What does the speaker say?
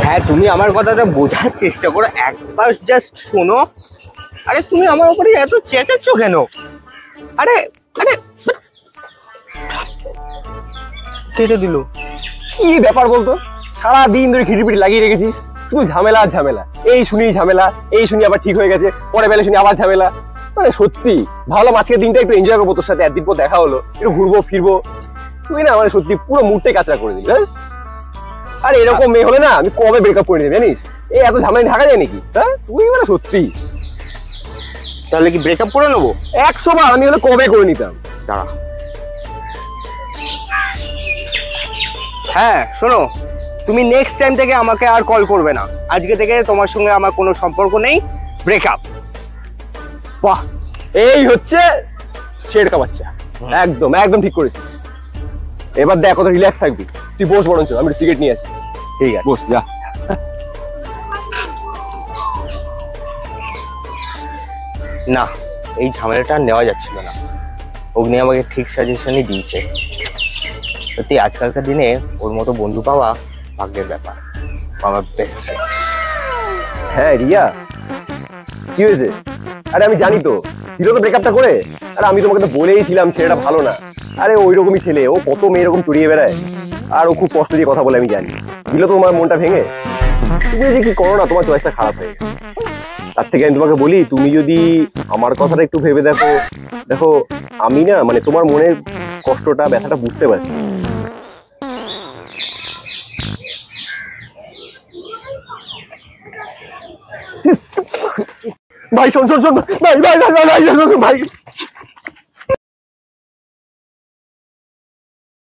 হ্যাঁ, তুমি আমার কথাটা বোঝার চেষ্টা করো, একবার জাস্ট শোনো। আরে তুমি আমার উপরে এত চেঁচাচ্ছ কেন? আরে আরে কেটে দিল। কি ব্যাপার বলতো? সারাদিন ধরে খিটিপিটি লাগিয়ে রেখেছিস, শুধু ঝামেলা আর ঝামেলা। এই শুনি ঝামেলা, এই শুনি আবার ঠিক হয়ে গেছে, পরে বেলা শুনি আবার ঝামেলা। মানে সত্যি ভাবলাম আজকের দিনটা একটু এনজয় করবো তোর সাথে, একদিন পর দেখা হলো, একটু ঘুরবো ফিরবো। তুই না মানে সত্যি পুরো মুডটাই কাঁচড়া করে দিলি। হ্যাঁ, আর এরকম মেয়ে হলে না আমি কবে ব্রেকআপ করে নিই জানিস? এই এত ঝামেলা ঢাকা যায় নাকি? হ্যাঁ, তুই মানে সত্যি। তাহলে কি ব্রেকআপ করে নেবো? 100 বার আমি হলে কবে করে নিতাম। দাঁড়া। হ্যাঁ শোনো, তুমি নেক্সট টাইম থেকে আমাকে আর কল করবে না। আজকে থেকে তোমার সঙ্গে আমার কোনো সম্পর্ক নেই, ব্রেকআপ। বাহ, এই হচ্ছে শেরকা বাচ্চা। একদম একদম ঠিক করেছিস। এবার দেখ কত রিল্যাক্স থাকবি। তুই বস বরঞ্চ, আমি সিগারেট নিয়ে আসি। ঠিক আছে, বস যা। না এই ঝামেলাটা আর নেওয়া যাচ্ছিল না। অগ্নি আমাকে ঠিক সাজেশনই দিয়েছে। সত্যি আজকালকার দিনে ওর মতো বন্ধু পাওয়া ভাগ্যের ব্যাপার। আমার বেস্ট ফ্রেন্ড। হ্যাঁ রিয়া, কি হয়েছে? আরে আমি জানি তো হিরো তো ব্রেকআপটা করে। আরে আমি তোমাকে তো বলেইছিলাম ছেলেটা ভালো না। আরে ওই রকমই ছেলে, ও কত মেয়ে এরকম চড়িয়ে বেড়ায়, আর ও খুব কষ্ট দিয়ে কথা বলে আমি জানি। দিল তো তোমার মনটা ভেঙে। তুমি যে কি করো না, তোমার চয়েসটা খারাপ হয়ে গেছে। তার থেকে আমি তোমাকে বলি, তুমি যদি আমার কথাটা একটু ভেবে দেখো। দেখো আমি না মানে তোমার মনের কষ্টটা ব্যথাটা বুঝতে পারছি। ভাই শোন শোন শোন, ভাই ভাই ভাই ভাই ভাই শোন ভাই।